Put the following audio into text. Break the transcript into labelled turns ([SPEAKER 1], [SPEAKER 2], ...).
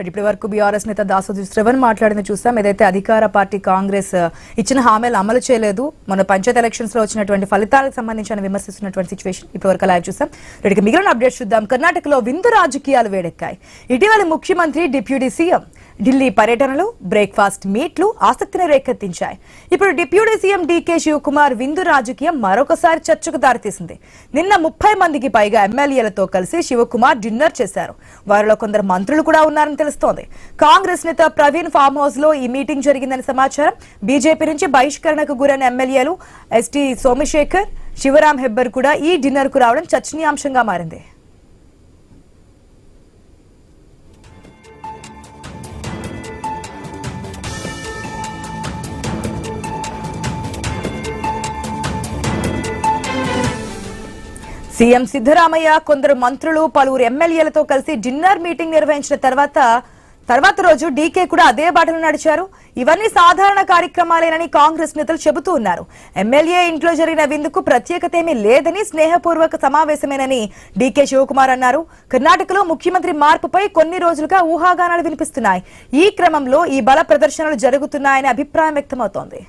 [SPEAKER 1] ఇప్పటి వరకు బీఆర్ఎస్ నేత దాసోజు శ్రవణ్ మాట్లాడింది చూసాం. ఏదైతే అధికార పార్టీ కాంగ్రెస్ ఇచ్చిన హామీలు అమలు చేయలేదు, మన పంచాయత్ ఎలక్షన్స్ లో వచ్చినటువంటి ఫలితాలకు సంబంధించిన విమర్శిస్తున్నటువంటి సిచ్యువేషన్ ఇప్పటి వరకు లైవ్ చూసాం. మిగిలిన అప్డేట్ చూద్దాం. కర్ణాటకలో విందు రాజకీయాలు వేడెక్కాయి. ఇటీవల ముఖ్యమంత్రి డిప్యూటీ సీఎం ఢిల్లీ పర్యటనలు, బ్రేక్ఫాస్ట్ మీట్లు ఆసక్తిని రేకెత్తించాయి. ఇప్పుడు డిప్యూటీ సీఎం డీకే శివకుమార్ విందు రాజకీయం మరొకసారి చర్చకు దారితీసింది. నిన్న 30 మందికి పైగా ఎమ్మెల్యేలతో కలిసి శివకుమార్ డిన్నర్ చేశారు. వారిలో కొందరు మంత్రులు కూడా ఉన్నారని తెలుస్తోంది. కాంగ్రెస్ నేత ప్రవీణ్ ఫామ్ హౌస్ లో ఈ మీటింగ్ జరిగిందని సమాచారం. బీజేపీ నుంచి బహిష్కరణకు గురైన ఎమ్మెల్యేలు ఎస్టీ సోమశేఖర్, శివరాం హెబ్బర్ కూడా ఈ డిన్నర్ కు రావడం చర్చనీయాంశంగా మారింది. సీఎం సిద్ధరామయ్య, కొందరు మంత్రులు, పలువురు ఎమ్మెల్యేలతో కలిసి డిన్నర్ మీటింగ్ నిర్వహించిన తర్వాత రోజు డీకే కూడా అదే బాటలో నడిచారు. ఇవన్నీ సాధారణ కార్యక్రమాలేనని కాంగ్రెస్ నేతలు చెబుతూ ఉన్నారు. ఎమ్మెల్యే ఇంట్లో జరిగిన విందుకు ప్రత్యేకత ఏమీ లేదని, స్నేహపూర్వక సమావేశమేనని డీకే శివకుమార్ అన్నారు. కర్ణాటకలో ముఖ్యమంత్రి మార్పుపై కొన్ని రోజులుగా ఊహాగానాలు వినిపిస్తున్నాయి. ఈ క్రమంలో ఈ బల ప్రదర్శనలు జరుగుతున్నాయనే అభిప్రాయం వ్యక్తమవుతోంది.